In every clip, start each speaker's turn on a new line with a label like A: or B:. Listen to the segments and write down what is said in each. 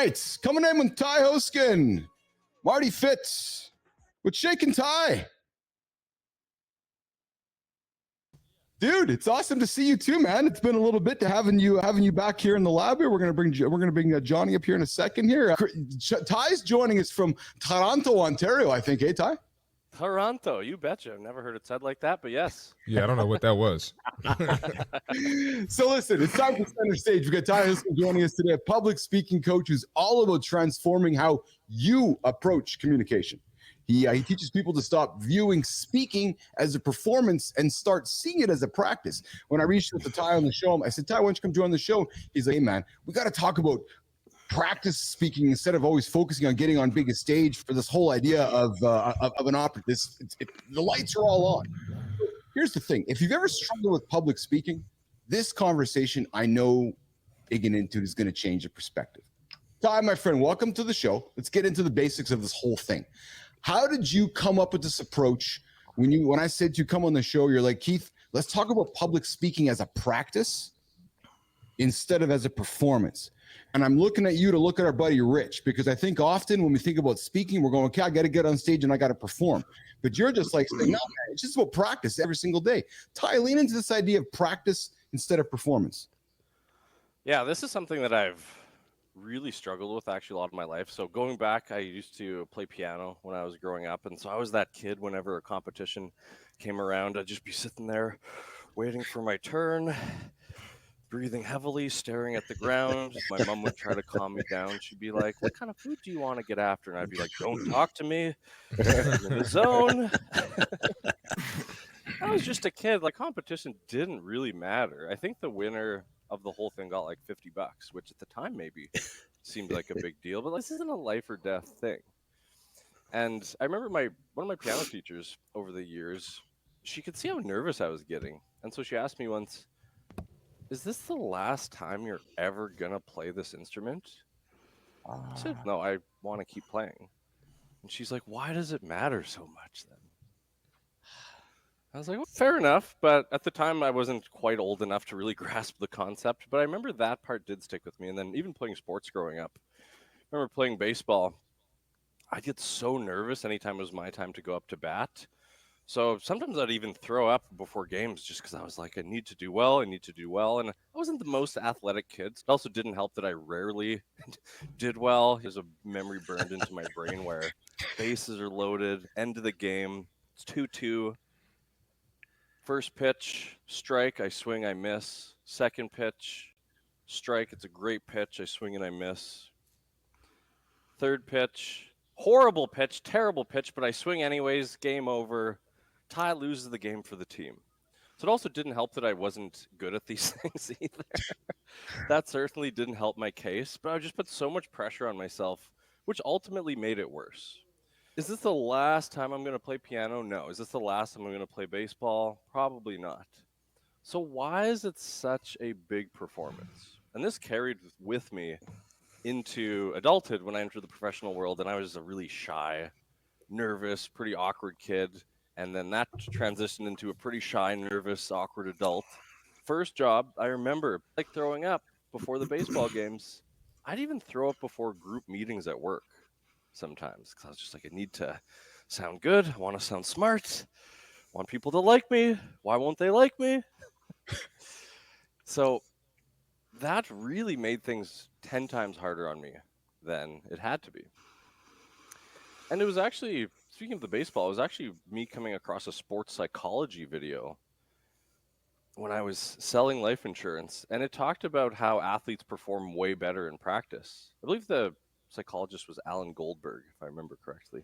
A: right, coming in with Ty Hoskin, Marty Fitz, with Shake and Ty. Dude, it's awesome to see you too, man. It's been a little bit to having you back here in the lab here. We're gonna bring Johnny up here in a second here. Ty's joining us from Toronto, Ontario, I think. Hey, Ty.
B: Toronto, you betcha. I've never heard it said like that, but yes.
C: Yeah, I don't know what that was.
A: So listen, it's time for center stage. We got Ty Hoskin joining us today, a public speaking coach who's all about transforming how you approach communication. He teaches people to stop viewing speaking as a performance and start seeing it as a practice. When I reached out to Ty on the show, I said, Ty, why don't you come join the show? He's like, hey, man, we got to talk about practice speaking instead of always focusing on getting on biggest stage for this whole idea of an opera. The lights are all on. Here's the thing. If you've ever struggled with public speaking, this conversation I know digging into is going to change your perspective. Ty, my friend, welcome to the show. Let's get into the basics of this whole thing. How did you come up with this approach? When I said you come on the show, you're like, Keith, let's talk about public speaking as a practice instead of as a performance. And I'm looking at you to look at our buddy Rich, because I think often when we think about speaking, we're going, okay, I got to get on stage and I got to perform. But you're just like saying, no, man, it's just about practice every single day. Ty, lean into this idea of practice instead of performance.
B: Yeah, this is something that I've really struggled with actually a lot of my life. So going back, I used to play piano when I was growing up. And so I was that kid whenever a competition came around, I'd just be sitting there waiting for my turn, breathing heavily, staring at the ground. My mom would try to calm me down. She'd be like, what kind of food do you want to get after? And I'd be like, don't talk to me. I'm in the zone. I was just a kid. Like, competition didn't really matter. I think the winner of the whole thing got like $50, which at the time maybe seemed like a big deal, but this isn't a life or death thing. And I remember one of my piano teachers over the years, she could see how nervous I was getting. And so she asked me once, is this the last time you're ever going to play this instrument? I said, no, I want to keep playing. And she's like, why does it matter so much then? I was like, well, fair enough. But at the time, I wasn't quite old enough to really grasp the concept. But I remember that part did stick with me. And then even playing sports growing up, I remember playing baseball. I'd get so nervous anytime it was my time to go up to bat. So sometimes I'd even throw up before games just because I was like, I need to do well. And I wasn't the most athletic kid. It also didn't help that I rarely did well. There's a memory burned into my brain where bases are loaded, end of the game, it's 2-2. First pitch, strike, I swing, I miss. Second pitch, strike, it's a great pitch, I swing and I miss. Third pitch, horrible pitch, terrible pitch, but I swing anyways, game over. Ty loses the game for the team. So it also didn't help that I wasn't good at these things either. That certainly didn't help my case, but I just put so much pressure on myself, which ultimately made it worse. Is this the last time I'm going to play piano? No. Is this the last time I'm going to play baseball? Probably not. So why is it such a big performance? And this carried with me into adulthood when I entered the professional world, and I was a really shy, nervous, pretty awkward kid. And then that transitioned into a pretty shy, nervous, awkward adult. First job, I remember like throwing up before the baseball games. I'd even throw up before group meetings at work sometimes because I was just like, I need to sound good. I want to sound smart. I want people to like me. Why won't they like me? So that really made things 10 times harder on me than it had to be. And it was actually, speaking of the baseball, it was actually me coming across a sports psychology video when I was selling life insurance. And it talked about how athletes perform way better in practice. I believe the psychologist was Alan Goldberg, if I remember correctly.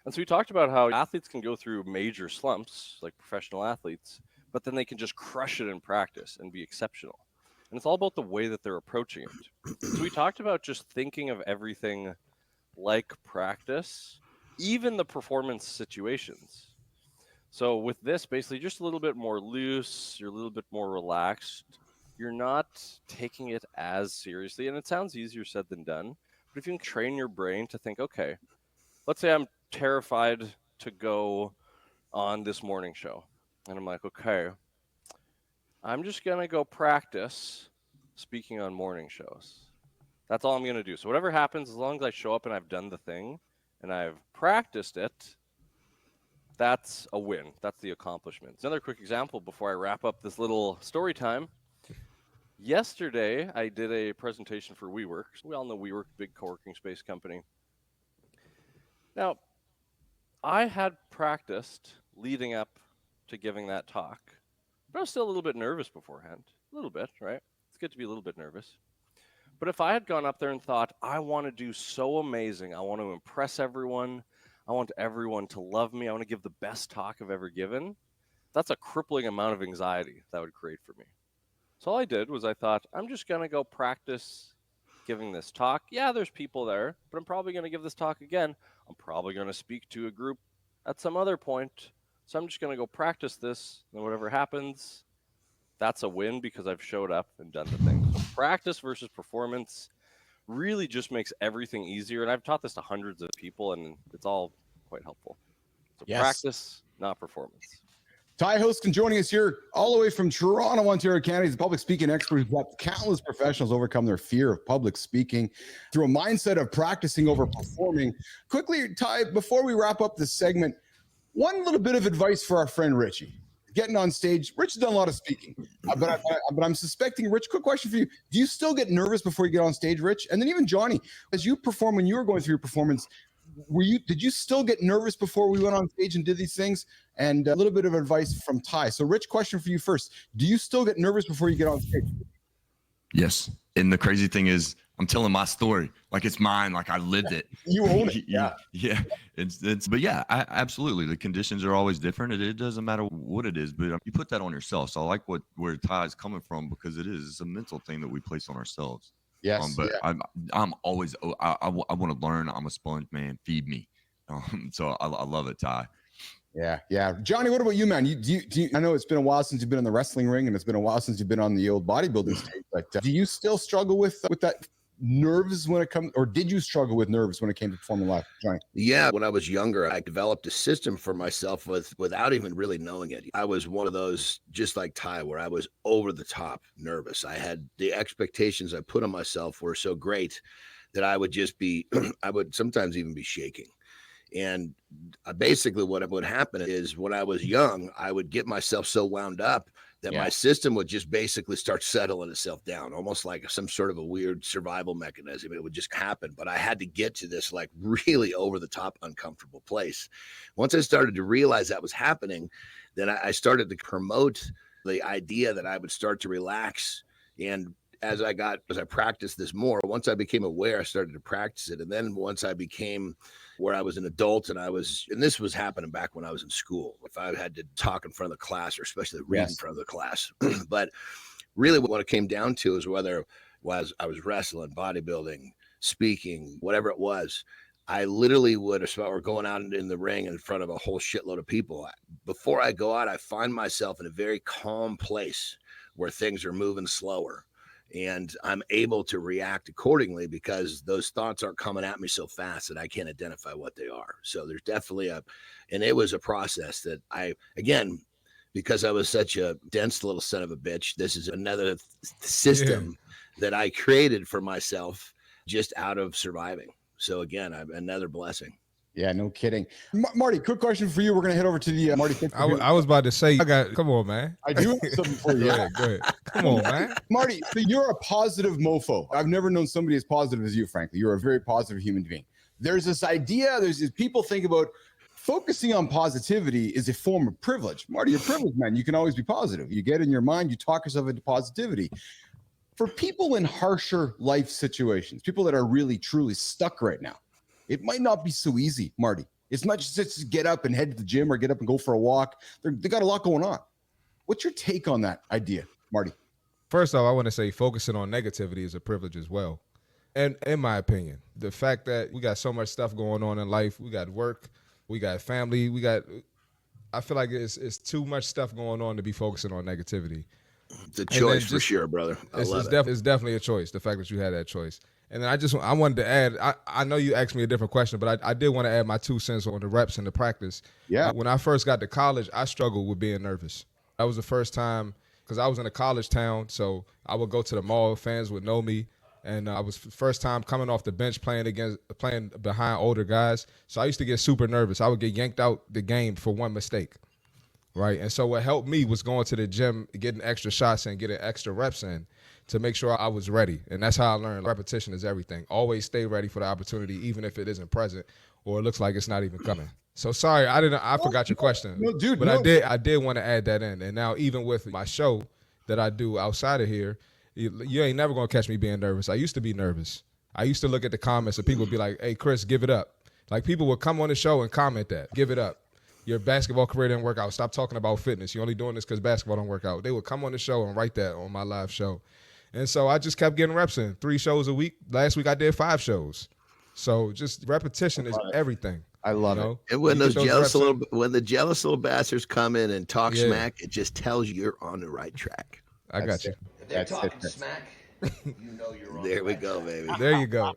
B: And so he talked about how athletes can go through major slumps, like professional athletes, but then they can just crush it in practice and be exceptional. And it's all about the way that they're approaching it. So we talked about just thinking of everything like practice, even the performance situations. So with this, basically just a little bit more loose, you're a little bit more relaxed. You're not taking it as seriously. And it sounds easier said than done. But if you can train your brain to think, okay, let's say I'm terrified to go on this morning show. And I'm like, okay, I'm just going to go practice speaking on morning shows. That's all I'm going to do. So whatever happens, as long as I show up and I've done the thing and I've practiced it, that's a win. That's the accomplishment. Another quick example before I wrap up this little story time. Yesterday, I did a presentation for WeWork. We all know WeWork, big co-working space company. Now, I had practiced leading up to giving that talk, but I was still a little bit nervous beforehand. A little bit, right? It's good to be a little bit nervous. But if I had gone up there and thought, I want to do so amazing, I want to impress everyone, I want everyone to love me, I want to give the best talk I've ever given, that's a crippling amount of anxiety that would create for me. So all I did was I thought, I'm just going to go practice giving this talk. Yeah, there's people there, but I'm probably going to give this talk again. I'm probably going to speak to a group at some other point. So I'm just going to go practice this, and whatever happens, that's a win because I've showed up and done the thing. So practice versus performance really just makes everything easier. And I've taught this to hundreds of people, and it's all quite helpful. So practice, not performance.
A: Ty Hoskin joining us here all the way from Toronto, Ontario, Canada. He's a public speaking expert who's helped countless professionals overcome their fear of public speaking through a mindset of practicing over performing. Quickly, Ty, before we wrap up this segment, one little bit of advice for our friend Richie. Getting on stage, Rich has done a lot of speaking, but I'm suspecting, Rich, quick question for you. Do you still get nervous before you get on stage, Rich? And then even Johnny, as you perform, when you were going through your performance, did you still get nervous before we went on stage and did these things? And a little bit of advice from Ty. So Rich, question for you first. Do you still get nervous before you get on stage?
C: Yes. And the crazy thing is I'm telling my story like it's mine, like I lived it.
A: You own it. Yeah.
C: Yeah. But yeah, absolutely. The conditions are always different. It doesn't matter what it is, but you put that on yourself. So I like where Ty is coming from because it's a mental thing that we place on ourselves.
A: Yes.
C: But yeah. I'm always, I want to learn. I'm a sponge, man. Feed me. So I love it, Ty.
A: Yeah. Johnny, what about you, man? Do you, I know it's been a while since you've been in the wrestling ring and it's been a while since you've been on the old bodybuilding stage, but do you still struggle with that nerves when it comes, or did you struggle with nerves when it came to performing live, Johnny?
D: Yeah, when I was younger, I developed a system for myself without even really knowing it. I was one of those, just like Ty, where I was over the top nervous. I had the expectations I put on myself were so great that I would just be, I would sometimes even be shaking. And basically what would happen is when I was young, I would get myself so wound up that my system would just basically start settling itself down, almost like some sort of a weird survival mechanism. It would just happen. But I had to get to this like really over the top, uncomfortable place. Once I started to realize that was happening, then I started to promote the idea that I would start to relax. And as I practiced this more, once I became aware, I started to practice it. And then once I became where I was an adult and this was happening back when I was in school, if I had to talk in front of the class or especially read in front of the class. But really what it came down to is whether I was wrestling, bodybuilding, speaking, whatever it was, I literally would, or going out in the ring in front of a whole shitload of people. Before I go out, I find myself in a very calm place where things are moving slower. And I'm able to react accordingly because those thoughts aren't coming at me so fast that I can't identify what they are. So there's definitely and it was a process that again, because I was such a dense little son of a bitch, this is another system that I created for myself just out of surviving. So again, another blessing.
A: Yeah, no kidding. Marty, quick question for you. We're going to head over to the Marty.
E: I was about to say, come on, man.
A: I do have something for you.
E: Go ahead. Come on, man.
A: Marty, so you're a positive mofo. I've never known somebody as positive as you, frankly. You're a very positive human being. There's this idea, people think about focusing on positivity is a form of privilege. Marty, you're privileged, man. You can always be positive. You get in your mind, you talk yourself into positivity. For people in harsher life situations, people that are really, truly stuck right now, it might not be so easy, Marty. It's not just get up and head to the gym or get up and go for a walk. They got a lot going on. What's your take on that idea, Marty?
E: First off, I want to say focusing on negativity is a privilege as well. And in my opinion, the fact that we got so much stuff going on in life, we got work, we got family, I feel like it's too much stuff going on to be focusing on negativity.
D: It's a choice for sure, brother. It's
E: definitely a choice, the fact that you had that choice. And then I wanted to add, I know you asked me a different question, but I did want to add my 2 cents on the reps and the practice.
A: Yeah.
E: When I first got to college, I struggled with being nervous. That was the first time, because I was in a college town, so I would go to the mall, fans would know me, And I was first time coming off the bench playing behind older guys. So I used to get super nervous. I would get yanked out the game for one mistake, right? And so what helped me was going to the gym, getting extra shots and getting extra reps in to make sure I was ready. And that's how I learned repetition is everything. Always stay ready for the opportunity, even if it isn't present or it looks like it's not even coming. So sorry, I forgot your question.
A: No, dude,
E: but
A: no.
E: I did want to add that in. And now even with my show that I do outside of here, you ain't never gonna catch me being nervous. I used to be nervous. I used to look at the comments and people would be like, "Hey, Chris, give it up." Like people would come on the show and comment that, "Give it up. Your basketball career didn't work out. Stop talking about fitness. You're only doing this because basketball don't work out." They would come on the show and write that on my live show. And so I just kept getting reps in. 3 shows a week. Last week I did 5 shows. So just repetition is everything.
A: I love it.
D: And when
E: You
D: those
E: get those
D: jealous
E: reps in.
D: when the jealous little bastards come in and talk
E: Yeah.
D: smack, it just tells you you're on the right track.
E: I got
A: That's
E: you.
A: it.
F: If they're
A: That's it.
F: talking smack, you know you're on
D: There
F: the
D: we
F: right
D: go,
F: track.
D: baby.
E: There you go.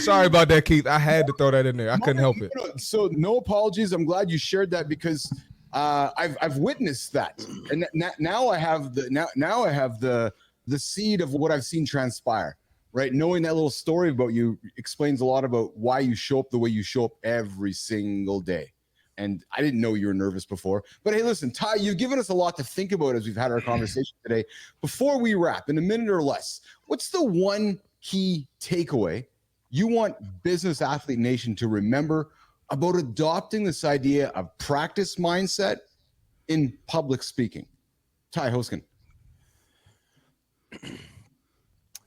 E: Sorry about that, Keith. I had to throw that in there. I couldn't help it.
A: So no apologies. I'm glad you shared that because I've witnessed that, and now I have the seed of what I've seen transpire. Right, knowing that little story about you explains a lot about why you show up the way you show up every single day. And I didn't know you were nervous before. But hey, listen, Ty, you've given us a lot to think about as we've had our conversation today. Before we wrap, in a minute or less, what's the one key takeaway you want Business Athlete Nation to remember about adopting this idea of practice mindset in public speaking? Ty Hoskin.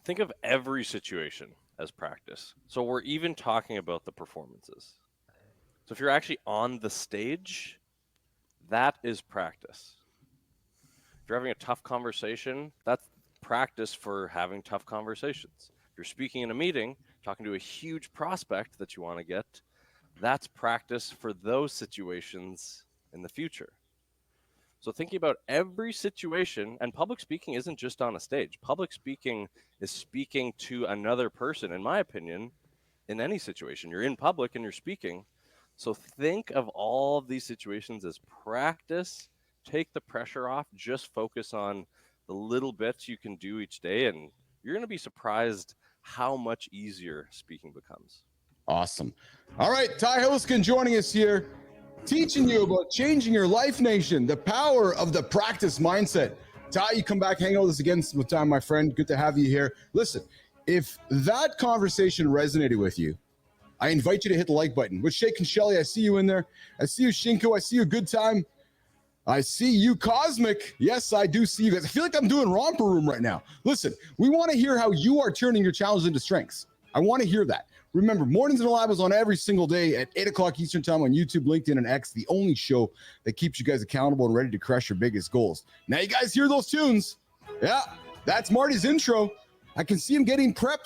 B: Think of every situation as practice. So we're even talking about the performances. So if you're actually on the stage, that is practice. If you're having a tough conversation, that's practice for having tough conversations. If you're speaking in a meeting, talking to a huge prospect that you want to get, that's practice for those situations in the future. So thinking about every situation, and public speaking isn't just on a stage. Public speaking is speaking to another person, in my opinion, in any situation. You're in public and you're speaking. So think of all of these situations as practice. Take the pressure off. Just focus on the little bits you can do each day, and you're going to be surprised how much easier speaking becomes.
A: Awesome. All right, Ty Hoskin joining us here, teaching you about changing your life, nation, the power of the practice mindset. Ty, you come back, hang out with us again sometime, my friend. Good to have you here. Listen, if that conversation resonated with you, I invite you to hit the like button. With Shake and Shelly, I see you in there. I see you, Shinko. I see you, Good Time. I see you, Cosmic. Yes, I do see you guys. I feel like I'm doing Romper Room right now. Listen, we want to hear how you are turning your challenges into strengths. I want to hear that. Remember, Mornings in the Lab is on every single day at 8 o'clock Eastern Time on YouTube, LinkedIn, and X, the only show that keeps you guys accountable and ready to crush your biggest goals. Now you guys hear those tunes. Yeah, that's Marty's intro. I can see him getting prepped.